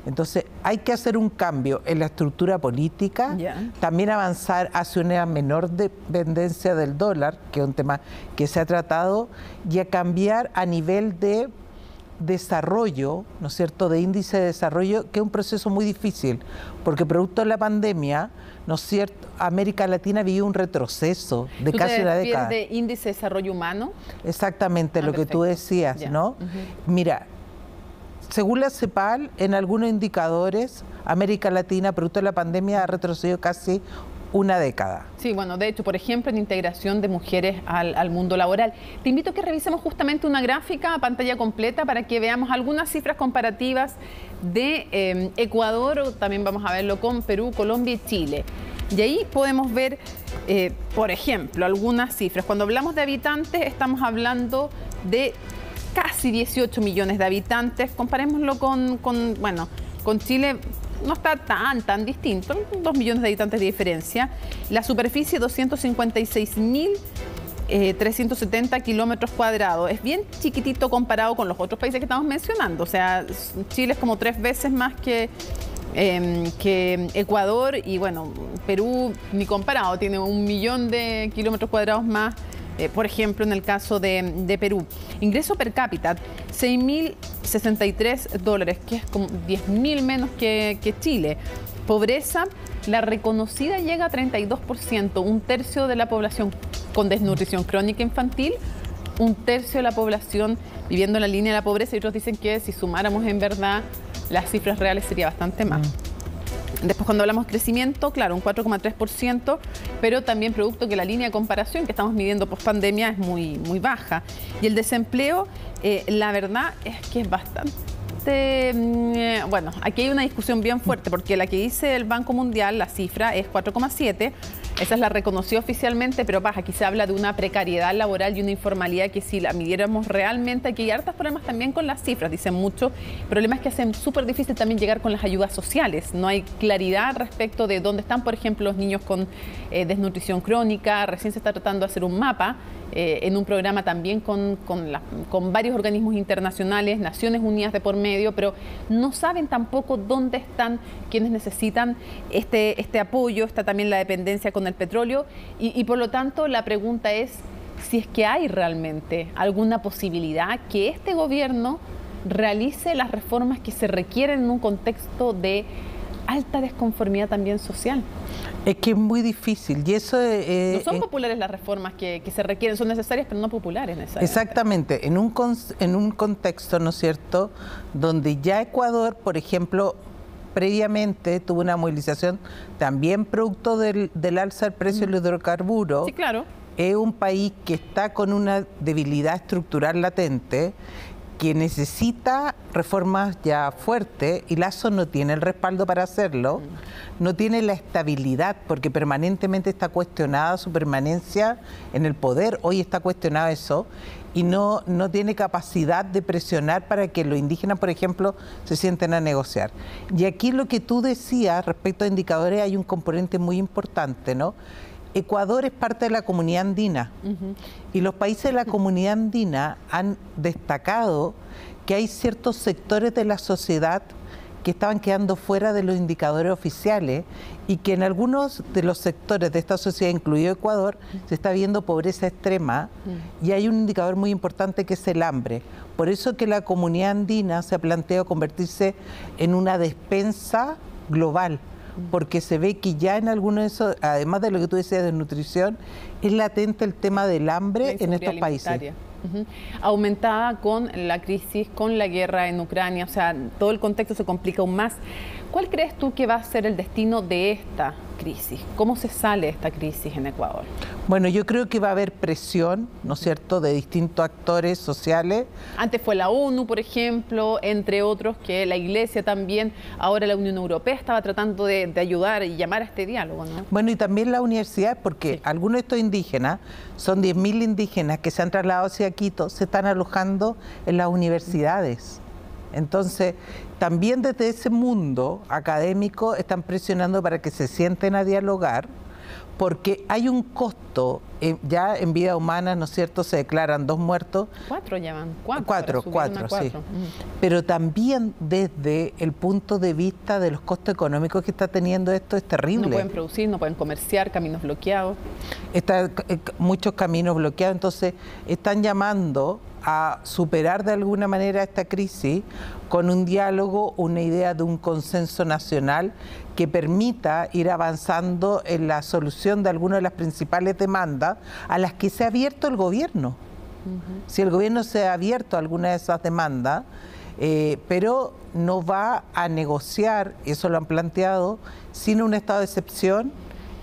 Entonces hay que hacer un cambio en la estructura política, también avanzar hacia una menor dependencia del dólar, que es un tema que se ha tratado, y a cambiar a nivel de desarrollo, ¿no es cierto?, de índice de desarrollo, que es un proceso muy difícil, porque producto de la pandemia, ¿no es cierto?, América Latina vivió un retroceso de casi una década. ¿De índice de desarrollo humano? Exactamente, lo perfecto. Que tú decías, ¿no? Mira, según la CEPAL, en algunos indicadores, América Latina, producto de la pandemia, ha retrocedido casi una década. Sí, bueno, de hecho, por ejemplo, en integración de mujeres al mundo laboral. Te invito a que revisemos justamente una gráfica a pantalla completa para que veamos algunas cifras comparativas de Ecuador, también vamos a verlo con Perú, Colombia y Chile. Y ahí podemos ver, por ejemplo, algunas cifras. Cuando hablamos de habitantes, estamos hablando de casi 18 millones de habitantes. Comparémoslo con Chile, no está tan distinto, 2 millones de habitantes de diferencia. La superficie, 256.370 kilómetros cuadrados. Es bien chiquitito comparado con los otros países que estamos mencionando. O sea, Chile es como 3 veces más que Ecuador, y bueno, Perú ni comparado, tiene 1 millón de kilómetros cuadrados más. Por ejemplo, en el caso de Perú, ingreso per cápita, $6.063, que es como 10.000 menos que Chile. Pobreza, la reconocida llega a 32%, 1/3 de la población con desnutrición crónica infantil, 1/3 de la población viviendo en la línea de la pobreza, y otros dicen que si sumáramos en verdad las cifras reales sería bastante más. Después, cuando hablamos de crecimiento, claro, un 4,3%, pero también producto que la línea de comparación que estamos midiendo post pandemia es muy baja. Y el desempleo, la verdad es que es bastante... Bueno, aquí hay una discusión bien fuerte, porque la que dice el Banco Mundial, la cifra es 4,7%, esa es la reconocida oficialmente, pero aquí se habla de una precariedad laboral y una informalidad que si la midiéramos realmente, aquí hay hartos problemas también con las cifras, dicen mucho. El problema es que hacen súper difícil también llegar con las ayudas sociales, no hay claridad respecto de dónde están, por ejemplo, los niños con desnutrición crónica. Recién se está tratando de hacer un mapa en un programa también con varios organismos internacionales, Naciones Unidas de por medio, pero no saben tampoco dónde están quienes necesitan este apoyo. Está también la dependencia con el petróleo y por lo tanto la pregunta es si es que hay realmente alguna posibilidad que este gobierno realice las reformas que se requieren en un contexto de alta desconformidad también social. Es que es muy difícil y eso no son populares las reformas que se requieren, son necesarias pero no populares necesariamente. Exactamente, en un contexto, ¿no es cierto?, donde ya Ecuador, por ejemplo, previamente tuvo una movilización también producto del alza del precio del hidrocarburo. Sí, claro. Es un país que está con una debilidad estructural latente, que necesita reformas ya fuertes, y Lasso no tiene el respaldo para hacerlo, no tiene la estabilidad, porque permanentemente está cuestionada su permanencia en el poder. Hoy está cuestionado eso, y no tiene capacidad de presionar para que los indígenas, por ejemplo, se sienten a negociar. Y aquí lo que tú decías respecto a indicadores, hay un componente muy importante, ¿no? Ecuador es parte de la comunidad andina y los países de la comunidad andina han destacado que hay ciertos sectores de la sociedad que estaban quedando fuera de los indicadores oficiales y que en algunos de los sectores de esta sociedad, incluido Ecuador, se está viendo pobreza extrema y hay un indicador muy importante que es el hambre. Por eso que la comunidad andina se ha planteado convertirse en una despensa global, porque se ve que ya en algunos de esos, además de lo que tú decías de nutrición, es latente el tema del hambre en estos países. Aumentada con la crisis, con la guerra en Ucrania, o sea, todo el contexto se complica aún más. ¿Cuál crees tú que va a ser el destino de esta crisis? ¿Cómo se sale de esta crisis en Ecuador? Bueno, yo creo que va a haber presión, ¿no es cierto?, de distintos actores sociales. Antes fue la ONU, por ejemplo, entre otros, que la Iglesia también, ahora la Unión Europea estaba tratando de ayudar y llamar a este diálogo, ¿no? Bueno, y también la universidad, porque algunos de estos indígenas, son 10.000 indígenas que se han trasladado hacia Quito, se están alojando en las universidades. Entonces, también desde ese mundo académico están presionando para que se sienten a dialogar, porque hay un costo, ya en vida humana, ¿no es cierto?, se declaran 2 muertos. 4 llevan, 4, sí. Pero también desde el punto de vista de los costos económicos que está teniendo esto es terrible. No pueden producir, no pueden comerciar, caminos bloqueados. Están muchos caminos bloqueados, entonces están llamando a superar de alguna manera esta crisis con un diálogo, una idea de un consenso nacional que permita ir avanzando en la solución de algunas de las principales demandas a las que se ha abierto el gobierno. Si el gobierno se ha abierto a alguna de esas demandas, pero no va a negociar, eso lo han planteado, sin un estado de excepción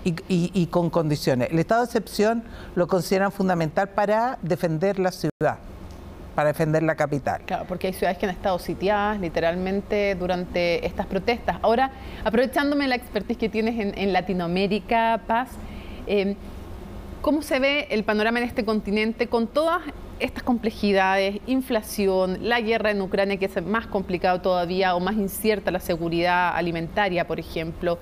y con condiciones. El estado de excepción lo consideran fundamental para defender la ciudad, para defender la capital. Claro, porque hay ciudades que han estado sitiadas literalmente durante estas protestas. Ahora, aprovechándome la expertise que tienes en Latinoamérica, Paz, ¿cómo se ve el panorama en este continente con todas estas complejidades, inflación, la guerra en Ucrania, que es más complicado todavía o más incierta la seguridad alimentaria, por ejemplo?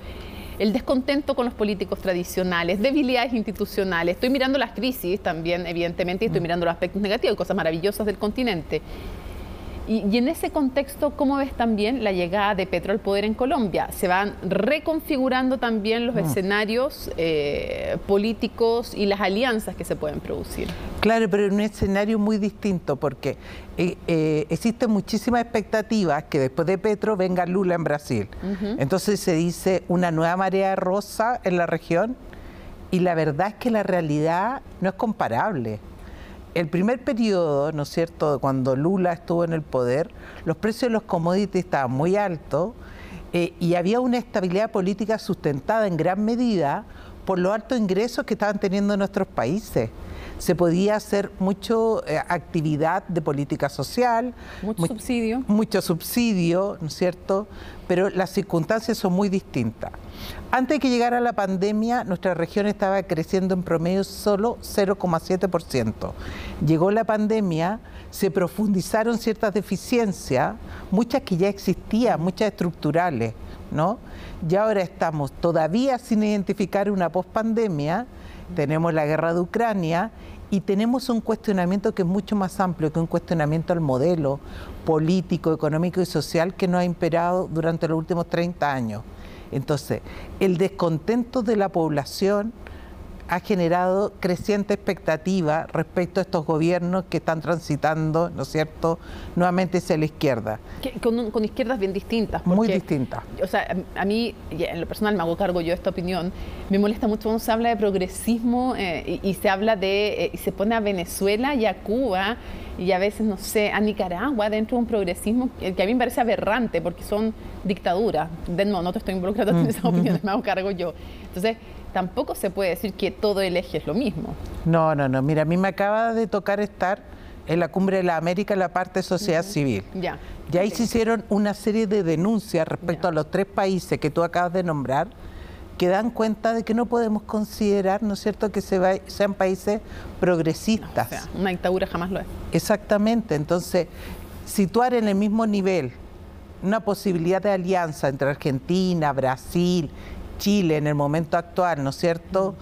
El descontento con los políticos tradicionales, debilidades institucionales. Estoy mirando las crisis también, evidentemente, y estoy mirando los aspectos negativos y cosas maravillosas del continente. Y en ese contexto, ¿cómo ves también la llegada de Petro al poder en Colombia? Se van reconfigurando también los escenarios políticos y las alianzas que se pueden producir. Claro, pero en un escenario muy distinto, porque existen muchísimas expectativas que después de Petro venga Lula en Brasil. Entonces se dice una nueva marea rosa en la región, y la verdad es que la realidad no es comparable. El primer periodo, ¿no es cierto?, cuando Lula estuvo en el poder, los precios de los commodities estaban muy altos y había una estabilidad política sustentada en gran medida por los altos ingresos que estaban teniendo nuestros países. Se podía hacer mucha actividad de política social. Mucho subsidio, ¿no es cierto? Pero las circunstancias son muy distintas. Antes de que llegara la pandemia, nuestra región estaba creciendo en promedio solo 0,7%. Llegó la pandemia, se profundizaron ciertas deficiencias, muchas que ya existían, muchas estructurales, ¿no? Y ahora estamos todavía sin identificar una pospandemia. Tenemos la guerra de Ucrania y tenemos un cuestionamiento que es mucho más amplio que un cuestionamiento al modelo político, económico y social que nos ha imperado durante los últimos 30 años. Entonces, el descontento de la población ha generado creciente expectativa respecto a estos gobiernos que están transitando, ¿no es cierto?, nuevamente hacia la izquierda. Con izquierdas bien distintas. Porque, muy distintas. O sea, a mí, en lo personal, me hago cargo yo de esta opinión, me molesta mucho cuando se habla de progresismo y se habla de, y se pone a Venezuela y a Cuba y a veces, no sé, a Nicaragua dentro de un progresismo que a mí me parece aberrante porque son dictaduras. De nuevo, no te estoy involucrando en esas opiniones, me hago cargo yo. Entonces, tampoco se puede decir que todo el eje es lo mismo. No. Mira, a mí me acaba de tocar estar en la Cumbre de la América en la parte de sociedad civil. Y ahí se hicieron una serie de denuncias respecto a los 3 países que tú acabas de nombrar, que dan cuenta de que no podemos considerar, ¿no es cierto?, que sean países progresistas. No, o sea, una dictadura jamás lo es. Exactamente. Entonces, situar en el mismo nivel una posibilidad de alianza entre Argentina, Brasil, Chile en el momento actual, ¿no es cierto?,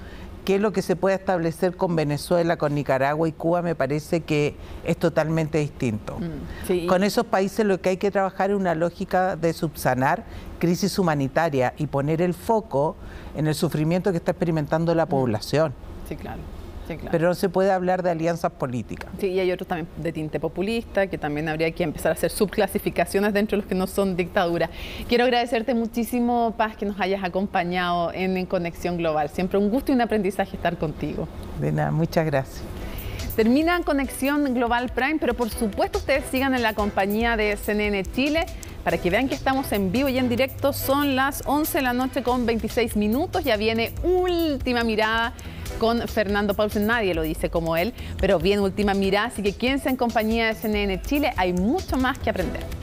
qué es lo que se puede establecer con Venezuela, con Nicaragua y Cuba, me parece que es totalmente distinto. Sí. Con esos países lo que hay que trabajar es una lógica de subsanar crisis humanitaria y poner el foco en el sufrimiento que está experimentando la población. Sí, claro. Sí, claro. Pero no se puede hablar de alianzas políticas. Sí, y hay otros también de tinte populista, que también habría que empezar a hacer subclasificaciones dentro de los que no son dictadura. Quiero agradecerte muchísimo, Paz, que nos hayas acompañado en Conexión Global. Siempre un gusto y un aprendizaje estar contigo. De nada, muchas gracias. Termina Conexión Global Prime, pero por supuesto ustedes sigan en la compañía de CNN Chile para que vean que estamos en vivo y en directo. Son las 11 de la noche con 26 minutos. Ya viene Última Mirada con Fernando Paulsen. Nadie lo dice como él, pero viene Última Mirada. Así que quédense en compañía de CNN Chile. Hay mucho más que aprender.